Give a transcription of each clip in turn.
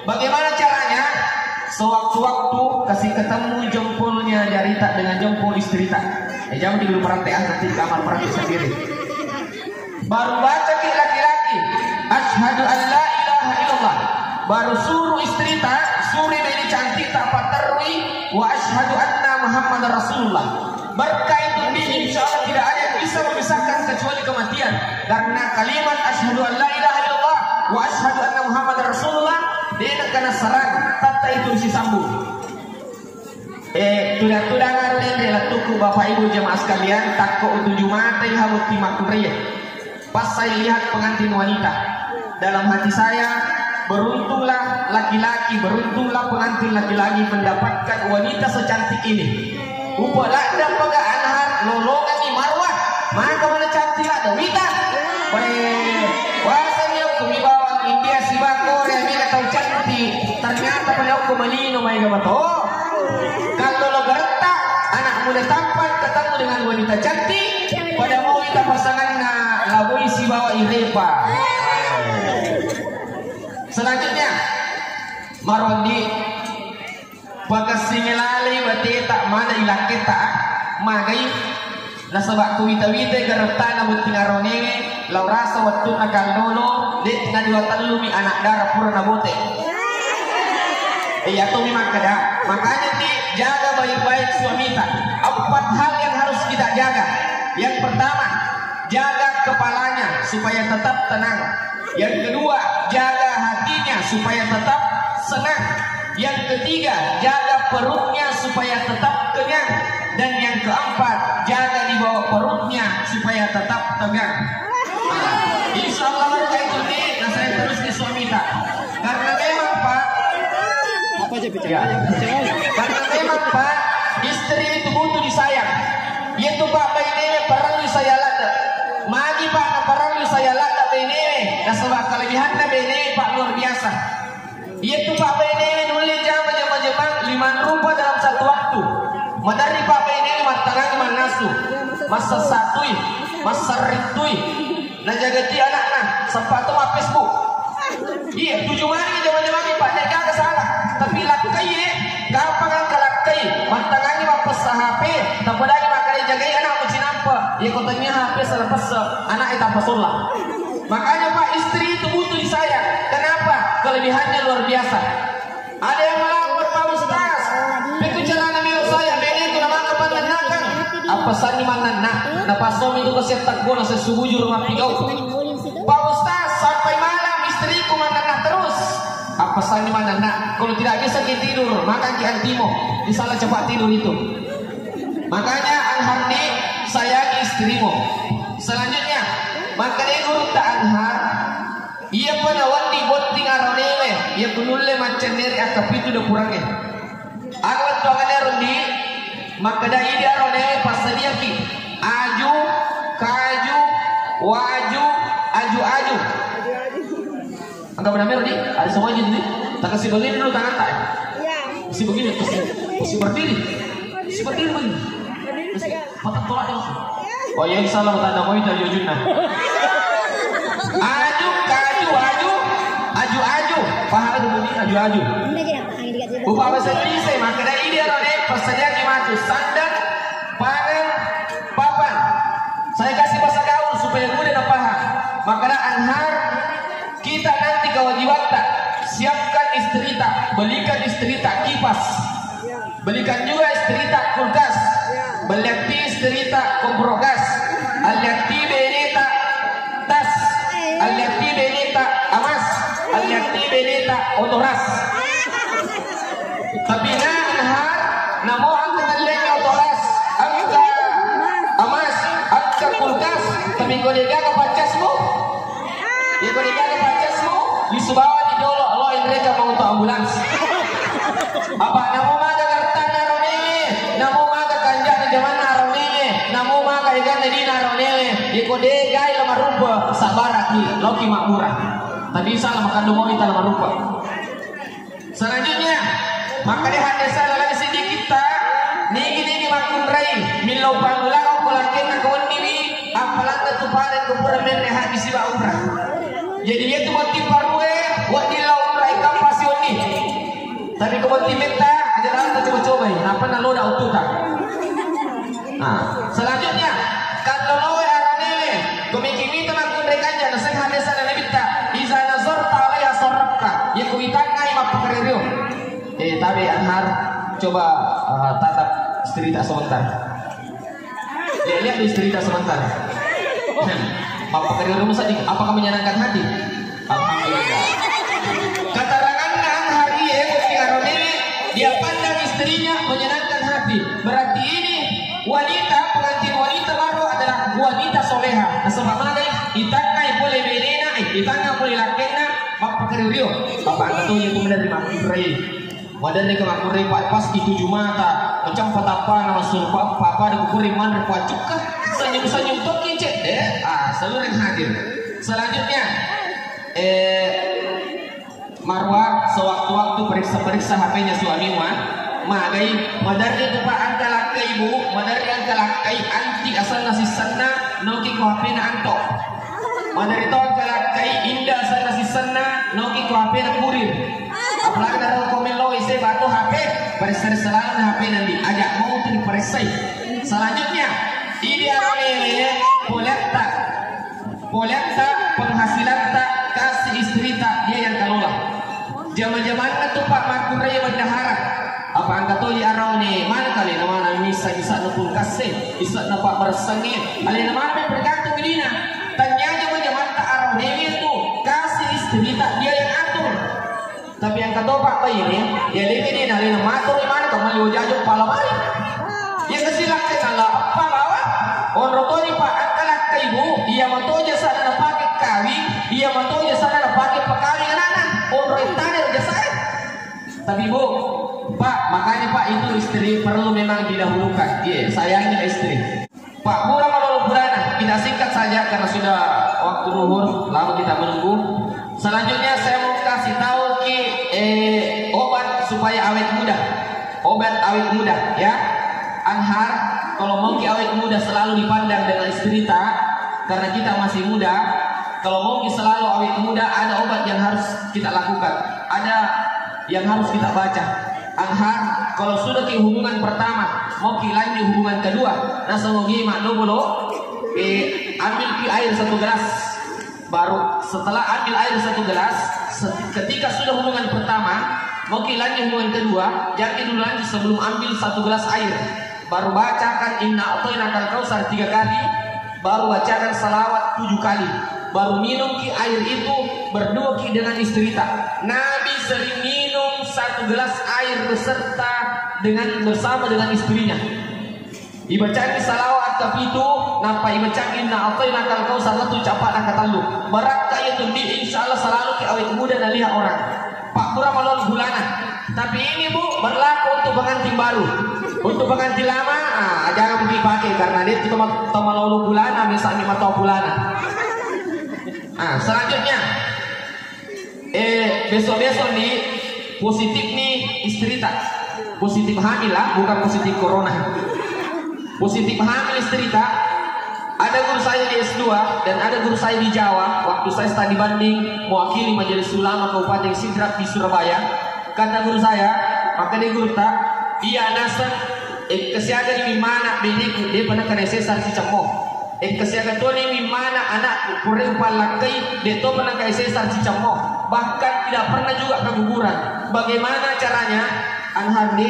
Bagaimana caranya? Sewaktu-waktu kasih ketemu jempolnya jari tak dengan jempol istri tak. Jangan dulu perantean nanti di kamar perantai sendiri. Baru baca ke laki-laki, asyhadu an la ilaha illallah. Baru suruh istri tak, suruh ini cantik tak patarwi, wa asyhadu anna Muhammadar Rasulullah. Berkah itu ini insya Allah tidak ada yang bisa memisahkan kecuali kematian. Karena kalimat asyhadu an la ilaha illallah wa asyhadu anna Muhammadar Rasulullah dia nak kena serang, tata itu disambung. Tudah ngaruhin adalah tuku bapak ibu jemaah sekalian, takut tujuh mata yang harus timak. Pas saya lihat pengantin wanita, dalam hati saya, beruntunglah laki-laki, beruntunglah pengantin laki-laki mendapatkan wanita secantik ini. Upalah dan pegaan har lolongan di marwah, maka mana cantik lah wanita. Wasanya kumibawang India si bako yang dia tahu cantik, ternyata pada aku malino mai gabato. Kalau lo gertak, anak muda tampan ketemu dengan wanita cantik, pada mau kita pasangan na labui si bawa irepa. Selanjutnya, marondi pagkasingelali bati tak mana ilang kita magay nasabak tuwita-wita garata na buti nga ronenge laurasa waktu nakal lolo dit nga diwatan lumi anak darah pura na bote. Iya tuh memang kada. Makanya nih jaga baik-baik suami kita. 4 hal yang harus kita jaga. Yang pertama, jaga kepalanya supaya tetap tenang. Yang kedua, jaga hatinya supaya tetap senang. Yang ketiga, jaga perutnya supaya tetap kenyang. Dan yang keempat, jaga di bawah perutnya supaya tetap tegang. Insya Allah mereka itu nih, nah saya terus di suami kita. Karena memang Pak, karena memang Pak, istri itu butuh disayang. Itu Pak bayi perlu saya lada. Magi Pak na perlu saya lada bayi. Nah sebab kelebihan na bayi Pak luar biasa. Itu Pak bayi nulis jam-jam 5 rupiah dalam satu waktu. Madari Pak bayi matangan manasu, masa satui, masa ritui. Nah jagati anak-anak sepatu ma Facebook. Iya 7 hari jam-jam Pak jaga kesalah. Tapi lakai gampang kalakai mantangani mapas sa HP tapi lagi makanya jagai anak macam apa ya kotanya HP selepas anak itu apa solah. Makanya Pak istri itu butuh disayang. Kenapa? Kelebihannya luar biasa. Ada yang melapor Pak Ustaz begitu celana milik saya bene itu nama kepananakan apa sani mana nah pas suami itu kasih takbon saya subujur rumah pigau Pak Ustaz sampai malam istriku mana terus apa sani mana nak kalau tidak bisa kita tidur maka kita antimo disalah cepat tidur itu. Makanya Anhar nih sayangi istrimu. Selanjutnya maka dia guru tak Anhar ia penawan di boting aronewe ia penulle macam dari akap itu udah kurangnya awat tuangannya rundi maka dah ini aronewe pas dia ki aju kaju waju aju anggap benar Rudi, ada semuanya ini. Tak kasih begini dulu tangan tak? Iya. Kasih begini, kasih berdiri. Kasih berdiri begini. Patah tolak langsung. Oh ya salah tanda mau itu jujurna. Aju, kaju, aju. Paham itu bunyi aju. Upah bahasa Indonesia maka dari ini ada persedia gimana sandal, pangan, papan. Saya kasih bahasa gaul supaya mudah paham. Maka Anhar kita nanti kewajiban tak siapkan istri tak, belikan istri tak kipas, belikan juga istri tak kulkas, belikan istri tak kompor gas, aliati beneta tas, aliati beneta amas, aliati beneta otoras. Tapi Anhar namo angka nalenya otoras, angka amas, angka kulkas, tapi kau dia kapacasmu, dia kau dia disubawa di dolo lo mereka mau untuk ambulans apa namo maga kartan narone namo maga kanja di zaman narone namo maga ikan di narone ikode gai lama rupa sabaraki loki makmurah tadi salah makan domo kita lama rupa. Selanjutnya maka dia hadisa lagi sedikit kita nigi makun rai milau pangulang kulakin kawan ini apalan ketuparan kepura menrehat di siwa umrah. Jadi dia tu mati parwe, wadilah umrah kampasyon ni. Tapi komentimenta ada dalam coba-coba apa nalo da ututa. Nah, selanjutnya kan loloe arane kumikimita magkundrekan na sa hadisa na nabita iza nazarta alaiha sarrafka ya kuitan ngai mapakariryo. Tapi Anhar coba tatap cerita sebentar. Lihat di cerita sebentar. Mapakariryo mo sa apakah menyenangkan hati? Alhamdulillah. Keterangan Anhar dia pandang istrinya menyenangkan hati. Berarti ini wanita, pengantin wanita baru adalah wanita soleha. Nah, sebab mana itangkai boleh benena, itangkai boleh lakena, mapakariryo. Bapak anda tuh yang menerima kurai. Wadan ni kemakurai pas di 7 mata, macam patapa nama surpa papa ada kukurai mana kuacukah senyum-senyum tokin cek seluruh yang hadir. Selanjutnya Marwah sewaktu-waktu periksa-periksa HP-nya suami magai madari tu pak angka lakai ibu madari angka lakai anti asal nasi sana noki ko HP na anto madari to angka lakai indah asal nasi sana noki ko HP na kurir apalagi dari komen lo isi batu HP periksa selalu HP nanti ajak mau tu diperiksa. Selanjutnya ini adalah polenta penghasilan tak kasih istri tak dia yang kelola. Zaman-zaman itu Pak Makurai bendahara. Apa angkat tuh ya arau nih mana kali nama bisa nupul kasih bisa napa bersengit kali nama apa bergantung dina. Tanya zaman-zaman tak arau nih itu kasih istri tak dia yang atur. Tapi yang kata Pak Bayi ini ya lagi dia nari nama atur mana kamu lihat jauh pala mari. Ya kesilakan salah apa bawa. Orang tua ni Pak angkat ibu ia matoja sana pakai kawin ia matoja sana pakai pekawin anak orang tanya jasa. Tapi Bu Pak makanya Pak itu istri perlu memang didahulukan. Sayangnya istri Pak murah kalau bulan kita singkat saja karena sudah waktu zuhur lalu kita menunggu. Selanjutnya saya mau kasih tahu obat supaya awet muda. Obat awet muda ya. Anhar kalau mau awet muda selalu dipandang dengan istri tak karena kita masih muda. Kalau mau selalu awet muda ada obat yang harus kita lakukan, ada yang harus kita baca. Anhar kalau sudah ke hubungan pertama mau lanjut hubungan kedua nah semoga makno bolo ambil air 1 gelas baru setelah ambil air 1 gelas ketika sudah hubungan pertama mau lanjut hubungan kedua jangan dulu lanjut sebelum ambil 1 gelas air baru bacakan inna a'tainakal kautsar 3 kali baru bacakan salawat 7 kali baru minum air itu berdua dengan istri tak. Nabi sering minum 1 gelas air bersama dengan istrinya. Ibacaan salawat tapi itu napa ibacaan inna a'tainakal kautsar satu capak nak katalu. Berat kaya itu insyaallah selalu ke awet muda dan lihat orang. Pak Pura malol bulanan. Tapi ini Bu berlaku untuk pengantin baru. Untuk pengantin lama jangan dipakai karena dia itu malol bulanan misalnya atau bulanan. Selanjutnya besok-besok nih positif nih istri tak positif hamil lah bukan positif corona positif hamil istri tak ada guru saya di S2 dan ada guru saya di Jawa waktu saya studi banding mewakili Majelis Ulama Kabupaten Sidrap di Surabaya kata guru saya maka dia guru tak iya nasan kesiaga di mana dia pernah kena sesar si cemoh kesiaga tuh ni mana anak kurang palakai dia tuh pernah kayak sesar cicamo bahkan tidak pernah juga keguguran. Bagaimana caranya? Anhar di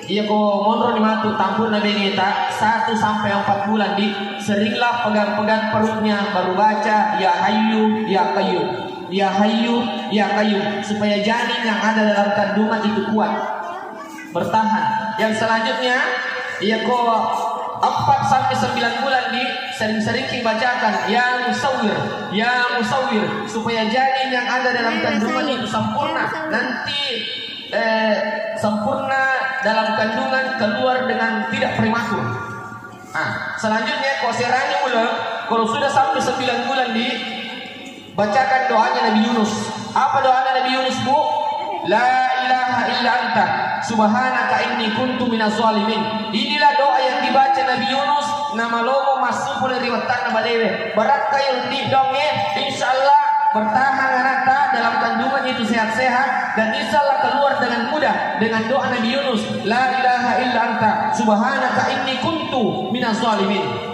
ia ko monro ni matu tampun na beneta 1 sampai 4 bulan di seringlah pegang-pegang perutnya baru baca ya hayyu ya qayyum ya hayyu ya qayyum supaya janin yang ada dalam kandungan itu kuat bertahan. Yang selanjutnya ia ko 4 sampai 9 bulan di sering-sering dibacakan ya musawwir supaya janin yang ada dalam kandungan itu sempurna nanti sempurna dalam kandungan keluar dengan tidak prematur. Selanjutnya koseranya ulang kalau sudah sampai 9 bulan di bacakan doanya Nabi Yunus. Apa doanya Nabi Yunus Bu? La ilaha illa anta subhanaka inni kuntu minaz zalimin. Inilah doa yang dibaca Nabi Yunus nama logo masuk oleh riwayat Balewe. Barat kayu di dongeng insyaallah bertahan anakta dalam kandungan itu sehat-sehat, dan insya Allah keluar dengan mudah dengan doa Nabi Yunus, la ilaha illa anta subhanaka inni kuntu minaz zalimin.